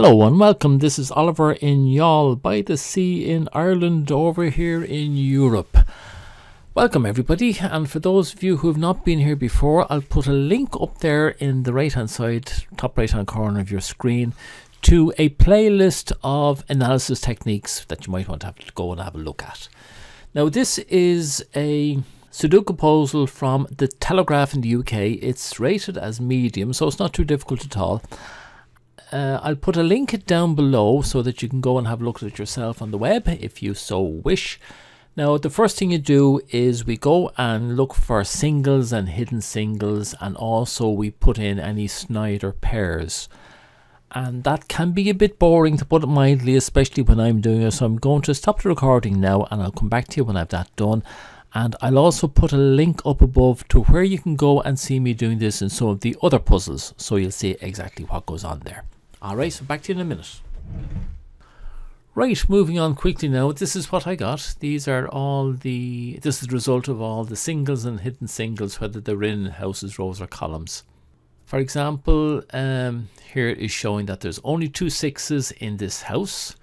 Hello and welcome. This is Oliver in Youghal by the sea in Ireland over here in Europe. Welcome everybody, and for those of you who have not been here before, I'll put a link up there in the right hand side, top right hand corner of your screen, to a playlist of analysis techniques that you might want to have to go and have a look at. Now this is a Sudoku puzzle from TheTelegraph in the UK. It's rated as medium, so it's not too difficult at all. I'll put a link down below so that you can go and have a look at it yourself on the web if you so wish. Now the first thing you do is we go and look for singles and hidden singles, and also we put in any Snyder pairs. And that can be a bit boring, to put it mildly, especially when I'm doing it. So I'm going to stop the recording now and I'll come back to you when I've that done. And I'll also put a link up above to where you can go and see me doing this in some of the other puzzles, so you'll see exactly what goes on there. Alright, so back to you in a minute. Right, moving on quickly now. This is what I got. This is the result of all the singles and hidden singles, whether they're in houses, rows or columns. For example, here it is showing that there's only 2 6s in this house,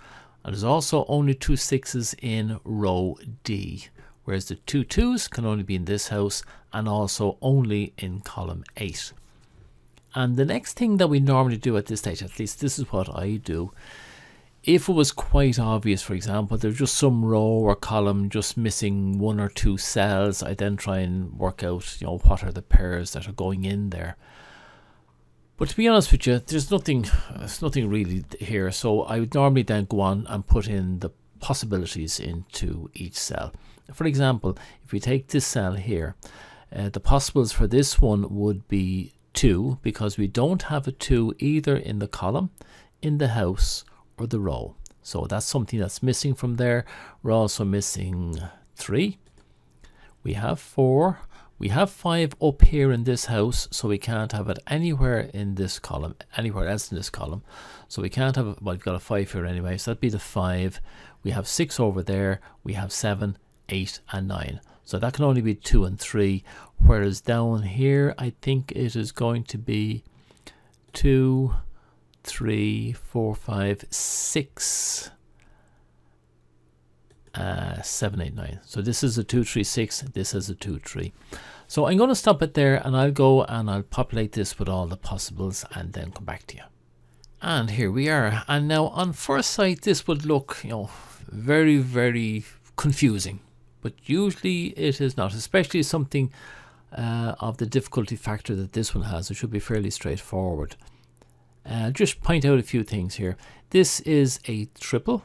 and there's also only 2 6s in row D, whereas the 2 2s can only be in this house and also only in column 8. And the next thing that we normally do at this stage, at least this is what I do, if it was quite obvious, for example, there's just some row or column just missing 1 or 2 cells, I then try and work out, what are the pairs that are going in there. But to be honest with you, there's nothing really here, so I would normally then go on and put in the possibilities into each cell. For example, if we take this cell here, the possibles for this one would be 2, because we don't have a 2 either in the column, in the house or the row. So that's something that's missing from there. We're also missing 3. We have 4. We have 5 up here in this house, so we can't have it anywhere in this column, anywhere else in this column. So we can't have it, well, we've got a 5 here anyway, so that'd be the 5. We have 6 over there. We have 7, 8 and 9. So that can only be 2 and 3, whereas down here I think it is going to be 2, 3, 4, 5, 6, 7, 8, 9. So this is a 2, 3, 6, this is a 2, 3. So I'm going to stop it there, and I'll go and I'll populate this with all the possibles and then come back to you. And here we are. And now on first sight this would look, very, very confusing. But usually it is not, especially something of the difficulty factor that this one has. It should be fairly straightforward. Just point out a few things here. This is a triple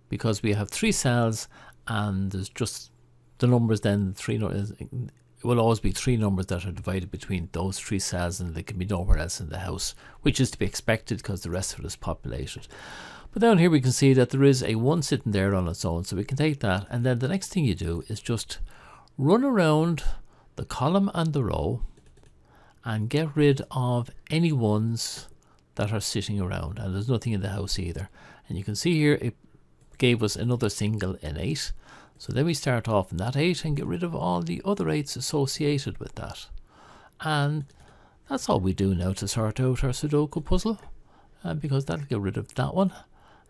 because we have 3 cells, and there's just the numbers then, it will always be 3 numbers that are divided between those 3 cells, and they can be nowhere else in the house, which is to be expected because the rest of it is populated. But down here we can see that there is a 1 sitting there on its own, so we can take that, and then the next thing you do is just run around the column and the row and get rid of any ones that are sitting around, and there's nothing in the house either. And you can see here it gave us another single in 8, so then we start off in that 8 and get rid of all the other 8s associated with that. And that's all we do now to sort out our Sudoku puzzle, because that'll get rid of that one.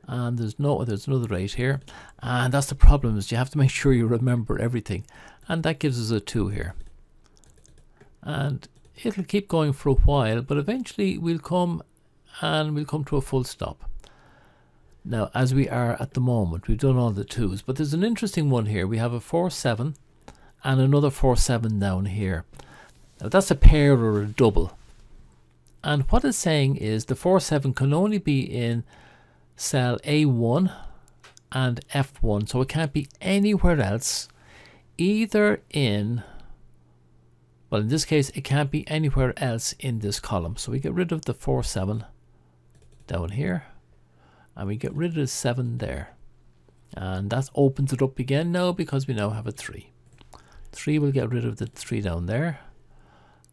And there's another 8 here, and that's the problem, is you have to make sure you remember everything, and that gives us a 2 here. And it'll keep going for a while, but eventually we'll come to a full stop. Now, as we are at the moment, we've done all the 2s, but there's an interesting one here. We have a 4 7 and another 4 7 down here. Now that's a pair or a double, and what it's saying is the 4 7 can only be in cell A1 and F1, so it can't be anywhere else, either in, well, in this case it can't be anywhere else in this column. So we get rid of the 4 7 down here, and we get rid of the 7 there, and that opens it up again now because we now have a 3. 3 will get rid of the 3 down there,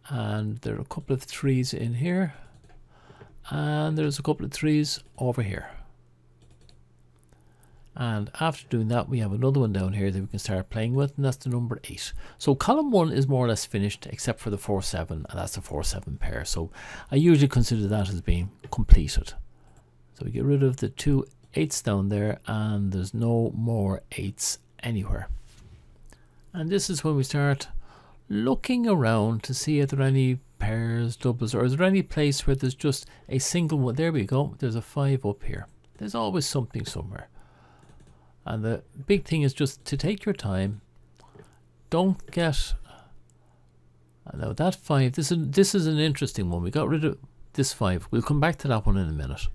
and there are a couple of 3s in here, and there's a couple of 3s over here. And after doing that, we have another one down here that we can start playing with, and that's the number 8. So column 1 is more or less finished, except for the 4 7, and that's the 4 7 pair. So I usually consider that as being completed. So we get rid of the 2 8s down there, and there's no more 8s anywhere. And this is when we start looking around to see if there are any pairs, doubles, or is there any place where there's just a single one. There we go, there's a 5 up here. There's always something somewhere. And the big thing is just to take your time. Don't get... Now that 5, this is an interesting one. We got rid of this 5. We'll come back to that one in a minute.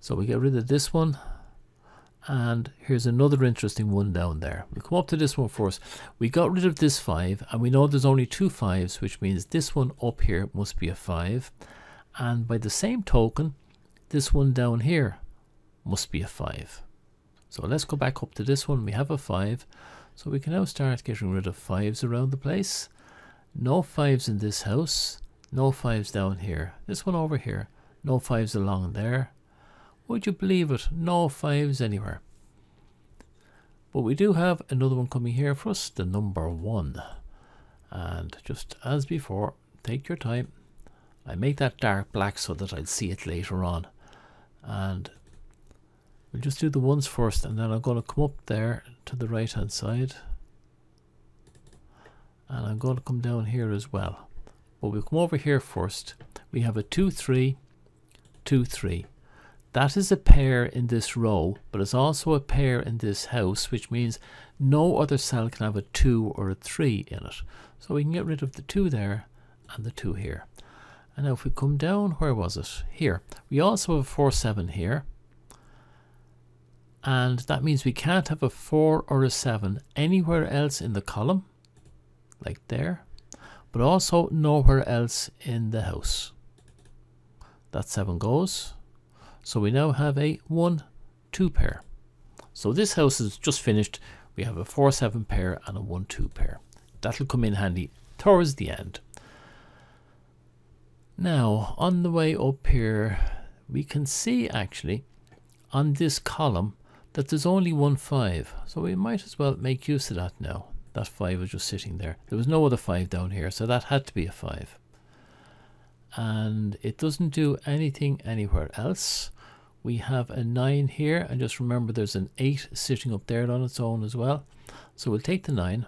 So we get rid of this one. And here's another interesting one down there. We'll come up to this one first. We got rid of this 5, and we know there's only 2 5s, which means this one up here must be a 5. And by the same token, this one down here must be a 5. So let's go back up to this one. We have a 5. So we can now start getting rid of 5s around the place. No 5s in this house. No 5s down here. This one over here. No 5s along there. Would you believe it? No 5s anywhere. But we do have another one coming here for us, the number 1. And just as before, take your time. I make that dark black so that I'll see it later on. And we'll just do the ones first, and then I'm going to come up there to the right hand side. And I'm going to come down here as well. But we'll come over here first. We have a 2 3 2 3. That is a pair in this row, but it's also a pair in this house, which means no other cell can have a 2 or a 3 in it. So we can get rid of the 2 there and the 2 here. And now if we come down, where was it? Here. We also have a 4 7 here. And that means we can't have a 4 or a 7 anywhere else in the column, like there, but also nowhere else in the house. That 7 goes. So we now have a 1 2 pair. So this house is just finished. We have a 4 7 pair and a 1 2 pair. That'll come in handy towards the end. Now on the way up here, we can see actually on this column that there's only 1 5. So we might as well make use of that now. That 5 was just sitting there. There was no other 5 down here, so that had to be a 5. And it doesn't do anything anywhere else. We have a 9 here, and just remember there's an 8 sitting up there on its own as well. So we'll take the 9.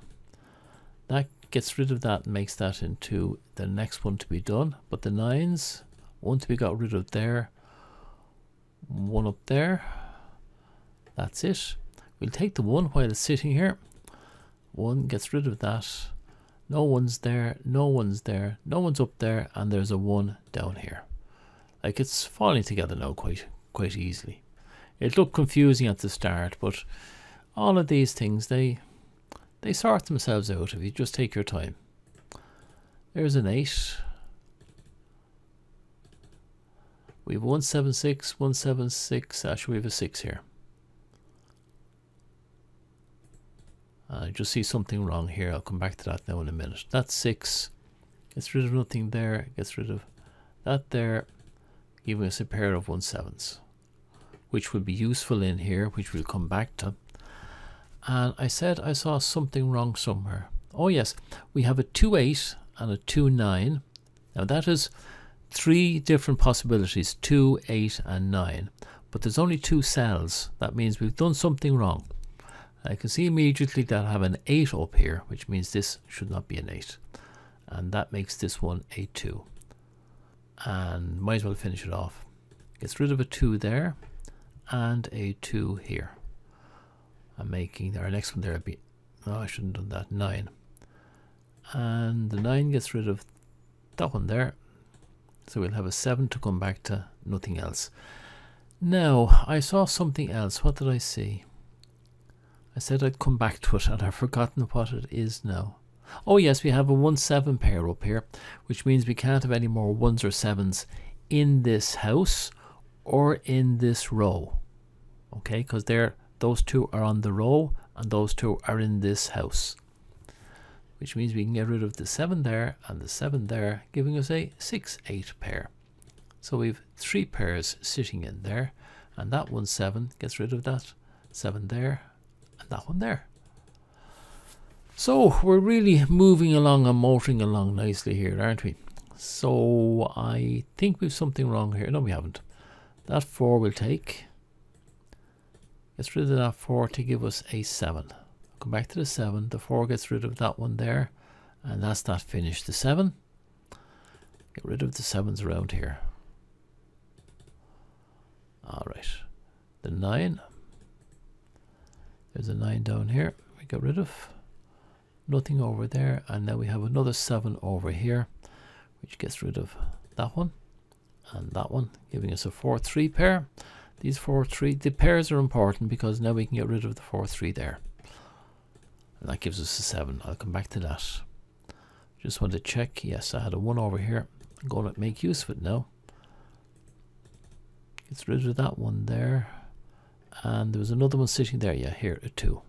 That gets rid of that and makes that into the next one to be done. But the 9s, one to be got rid of there, 1 up there. That's it. We'll take the 1 while it's sitting here. 1 gets rid of that. No 1's there, no 1's there, no 1's up there, and there's a 1 down here. Like, it's falling together now quite easily. It looked confusing at the start, but all of these things, they sort themselves out if you just take your time. There's an 8. We have 176, 176, actually we have a 6 here. I just see something wrong here. I'll come back to that now in a minute. That's 6. Gets rid of nothing there. Gets rid of that there. Giving us a pair of 1 7s. Which would be useful in here, which we'll come back to. And I said I saw something wrong somewhere. Oh yes, we have a 2 8 and a 2 9. Now that is 3 different possibilities. 2, 8 and 9. But there's only 2 cells. That means we've done something wrong. I can see immediately that I have an 8 up here, which means this should not be an 8. And that makes this one a 2. And might as well finish it off. Gets rid of a 2 there and a 2 here. I'm making our next one there be, no, I shouldn't have done that, 9. And the 9 gets rid of that one there. So we'll have a 7 to come back to, nothing else. Now, I saw something else. What did I see? I said I'd come back to it and I've forgotten what it is now. Oh yes, we have a 1 7 pair up here, which means we can't have any more 1s or 7s in this house or in this row. Okay, because those 2 are on the row and those 2 are in this house. Which means we can get rid of the 7 there and the 7 there, giving us a 6 8 pair. So we've 3 pairs sitting in there, and that 1 7 gets rid of that 7 there and that one there. So we're really moving along and motoring along nicely here, aren't we? So I think we've something wrong here. No, we haven't. That 4 will take. Gets rid of that 4 to give us a 7. Come back to the 7. The 4 gets rid of that one there. And that's that finished. The 7. Get rid of the 7s around here. Alright. The 9. There's a 9 down here. We get rid of. Nothing over there. And now we have another 7 over here, which gets rid of that one and that one, giving us a 4-3 pair. These 4-3, the pairs are important because now we can get rid of the 4-3 there. And that gives us a 7. I'll come back to that. Just want to check. Yes, I had a 1 over here. I'm going to make use of it now. Gets rid of that one there. And there was another one sitting there. Yeah, here, a 2.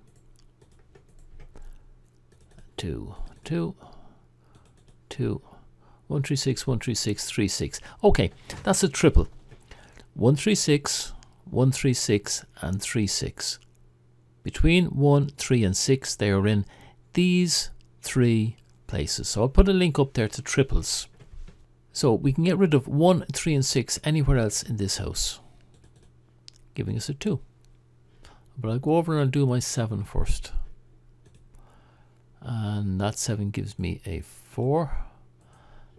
2, 2, 2. 1, 3, 6, 1, 3, 6, 3, 6. Okay, that's a triple. 1, 3, 6, 1, 3, 6, and 3, 6. Between 1, 3, and 6, they are in these 3 places. So I'll put a link up there to triples. So we can get rid of 1, 3, and 6 anywhere else in this house, giving us a 2. But I'll go over and I'll do my 7 first. And that 7 gives me a 4.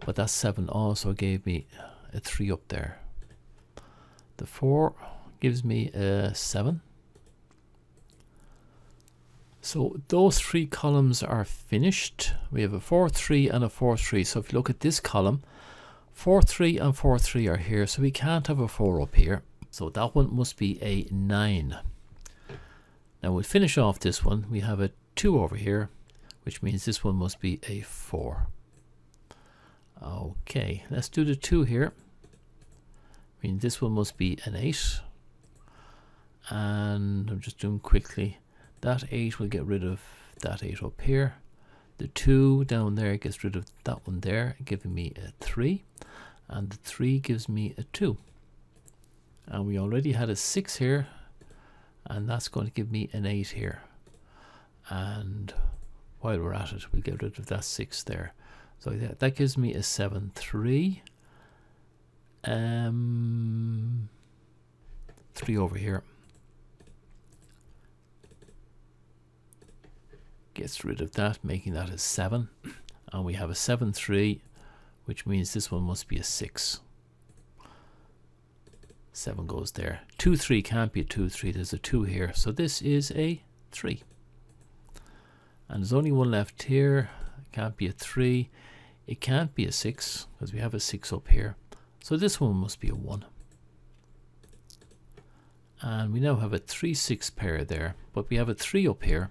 But that 7 also gave me a 3 up there. The 4 gives me a 7. So those 3 columns are finished. We have a 4-3 and a 4-3. So if you look at this column, 4-3 and 4-3 are here. So we can't have a 4 up here. So that one must be a 9. Now we'll finish off this one. We have a 2 over here, which means this one must be a 4. Okay, let's do the 2 here. I mean, this one must be an 8. And I'm just doing quickly. That 8 will get rid of that 8 up here. The 2 down there gets rid of that one there, giving me a 3. And the 3 gives me a 2. And we already had a 6 here. And that's going to give me an 8 here. And while we're at it, we'll get rid of that 6 there. So that gives me a 7-3. 3 over here. Gets rid of that, making that a 7. And we have a 7-3, which means this one must be a 6. 7 goes there. 2-3 can't be a 2-3. There's a 2 here. So this is a 3. And there's only one left here. It can't be a 3. It can't be a 6 because we have a 6 up here. So this one must be a 1. And we now have a 3-6 pair there, but we have a 3 up here.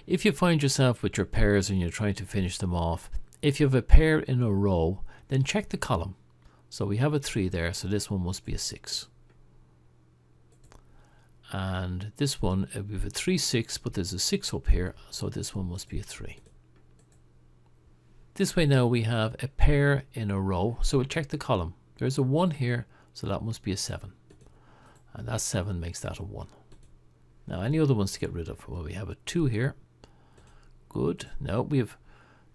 If you find yourself with your pairs and you're trying to finish them off, if you have a pair in a row, then check the column. So we have a 3 there, so this one must be a 6. And this one, we have a 3-6, but there's a 6 up here, so this one must be a 3. This way now we have a pair in a row, so we'll check the column. There's a 1 here, so that must be a 7. And that 7 makes that a 1. Now any other ones to get rid of? Well, we have a 2 here. Good. Now we have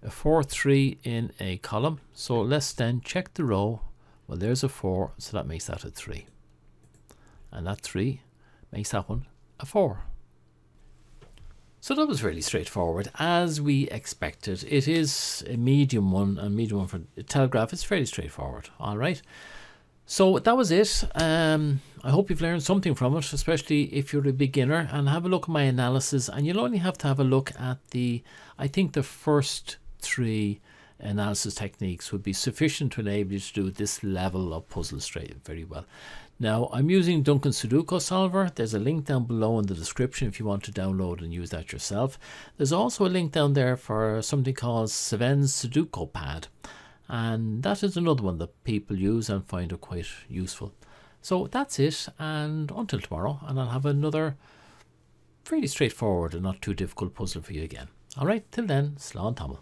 a 4-3 in a column, so let's then check the row. Well, there's a 4, so that makes that a 3. And that 3 makes that one a 4. So that was really straightforward, as we expected. It is a medium one, and medium one for the Telegraph. It's fairly straightforward. All right. So that was it. I hope you've learned something from it, especially if you're a beginner. And have a look at my analysis, and you'll only have to have a look at I think the first 3 analysis techniques would be sufficient to enable you to do this level of puzzle very well. Now, I'm using Duncan's Sudoku solver. There's a link down below in the description if you want to download and use that yourself. There's also a link down there for something called Saven's Sudoku pad. And that is another one that people use and find it quite useful. So that's it, and until tomorrow, and I'll have another fairly straightforward and not too difficult puzzle for you again. Alright, till then, slán tamil.